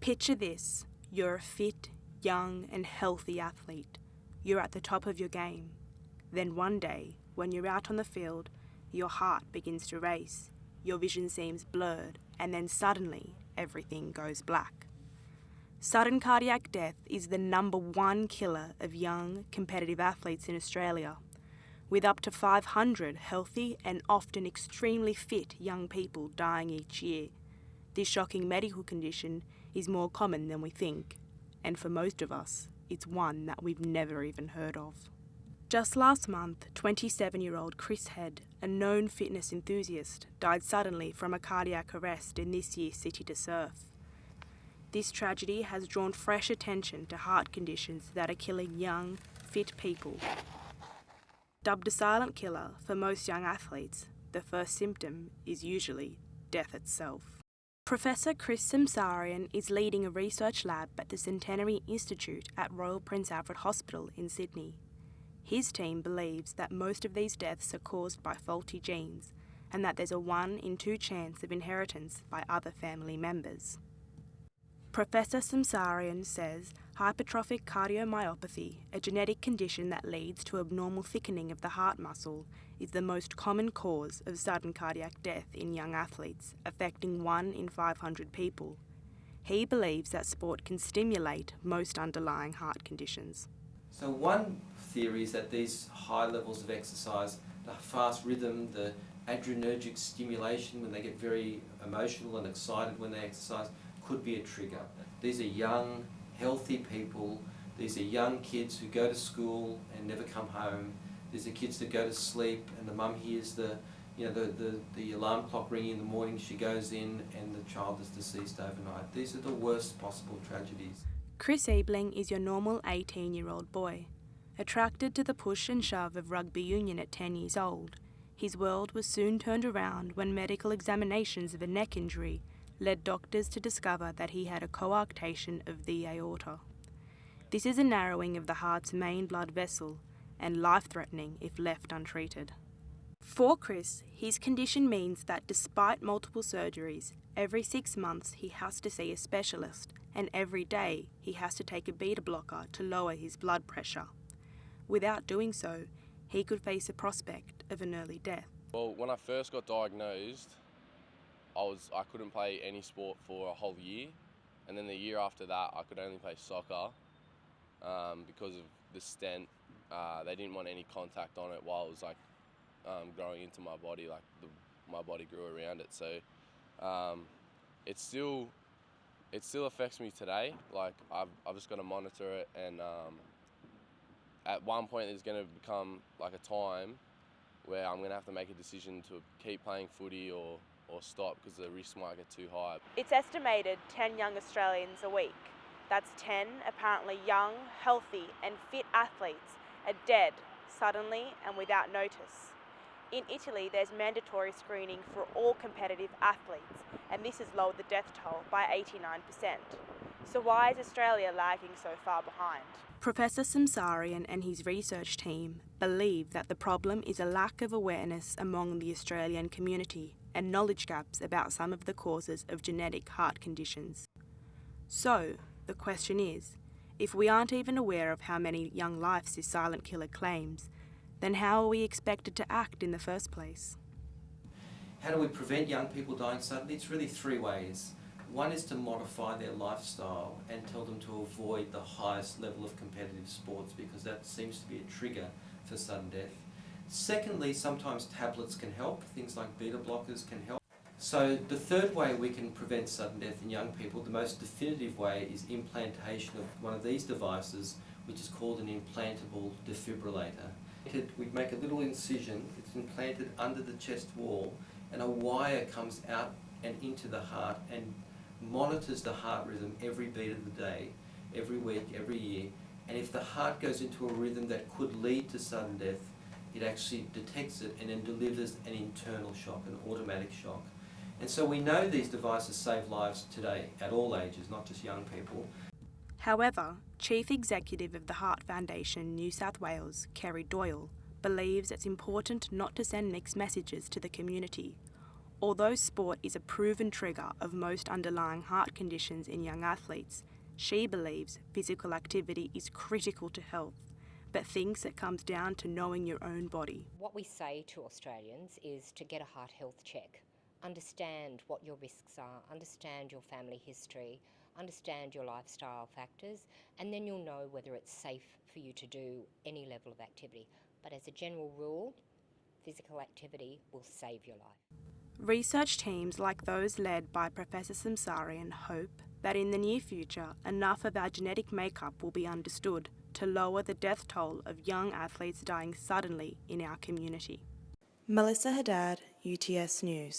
Picture this: you're a fit, young and healthy athlete. You're at the top of your game. Then one day, when you're out on the field, your heart begins to race, your vision seems blurred, and then suddenly everything goes black. Sudden cardiac death is the #1 killer of young, competitive athletes in Australia, with up to 500 healthy and often extremely fit young people dying each year. This shocking medical condition is more common than we think, and for most of us, it's one that we've never even heard of. Just last month, 27-year-old Chris Haddad, a known fitness enthusiast, died suddenly from a cardiac arrest in this year's City to Surf. This tragedy has drawn fresh attention to heart conditions that are killing young, fit people. Dubbed a silent killer for most young athletes, the first symptom is usually death itself. Professor Chris Samsarian is leading a research lab at the Centenary Institute at Royal Prince Alfred Hospital in Sydney. His team believes that most of these deaths are caused by faulty genes and that there's a 1 in 2 chance of inheritance by other family members. Professor Samsarian says hypertrophic cardiomyopathy, a genetic condition that leads to abnormal thickening of the heart muscle, is the most common cause of sudden cardiac death in young athletes, affecting 1 in 500 people. He believes that sport can stimulate most underlying heart conditions. So one theory is that these high levels of exercise, the fast rhythm, the adrenergic stimulation when they get very emotional and excited when they exercise, could be a trigger. These are young, healthy people. These are young kids who go to school and never come home. These are kids that go to sleep and the mum hears the alarm clock ringing in the morning, she goes in and the child is deceased overnight. These are the worst possible tragedies. Chris Ebling is your normal 18-year-old boy. Attracted to the push and shove of rugby union at 10 years old, his world was soon turned around when medical examinations of a neck injury led doctors to discover that he had a coarctation of the aorta. This is a narrowing of the heart's main blood vessel and life-threatening if left untreated. For Chris, his condition means that despite multiple surgeries, every 6 months he has to see a specialist, and every day he has to take a beta blocker to lower his blood pressure. Without doing so, he could face a prospect of an early death. Well, when I first got diagnosed, I couldn't play any sport for a whole year, and then the year after that I could only play soccer because of the stent. They didn't want any contact on it while it was growing into my body, my body grew around it. So it still affects me today. I've just got to monitor it, and at one point there's going to become a time where I'm going to have to make a decision to keep playing footy or stop because the risk might get too high. It's estimated 10 young Australians a week. That's 10 apparently young, healthy and fit athletes are dead suddenly and without notice. In Italy, there's mandatory screening for all competitive athletes, and this has lowered the death toll by 89%. So why is Australia lagging so far behind? Professor Samsarian and his research team believe that the problem is a lack of awareness among the Australian community and knowledge gaps about some of the causes of genetic heart conditions. So, the question is, if we aren't even aware of how many young lives this silent killer claims, then how are we expected to act in the first place? How do we prevent young people dying suddenly? It's really 3 ways. One is to modify their lifestyle and tell them to avoid the highest level of competitive sports because that seems to be a trigger for sudden death. Secondly, sometimes tablets can help. Things like beta blockers can help. So the third way we can prevent sudden death in young people, the most definitive way, is implantation of one of these devices, which is called an implantable defibrillator. We make a little incision, it's implanted under the chest wall, and a wire comes out and into the heart and monitors the heart rhythm every beat of the day, every week, every year. And if the heart goes into a rhythm that could lead to sudden death, it actually detects it and then delivers an internal shock, an automatic shock. And so we know these devices save lives today at all ages, not just young people. However, Chief Executive of the Heart Foundation New South Wales, Kerry Doyle, believes it's important not to send mixed messages to the community. Although sport is a proven trigger of most underlying heart conditions in young athletes, she believes physical activity is critical to health, but thinks it comes down to knowing your own body. What we say to Australians is to get a heart health check. Understand what your risks are, understand your family history, understand your lifestyle factors, and then you'll know whether it's safe for you to do any level of activity. But as a general rule, physical activity will save your life. Research teams like those led by Professor Samsarian hope that in the near future enough of our genetic makeup will be understood to lower the death toll of young athletes dying suddenly in our community. Melissa Haddad, UTS News.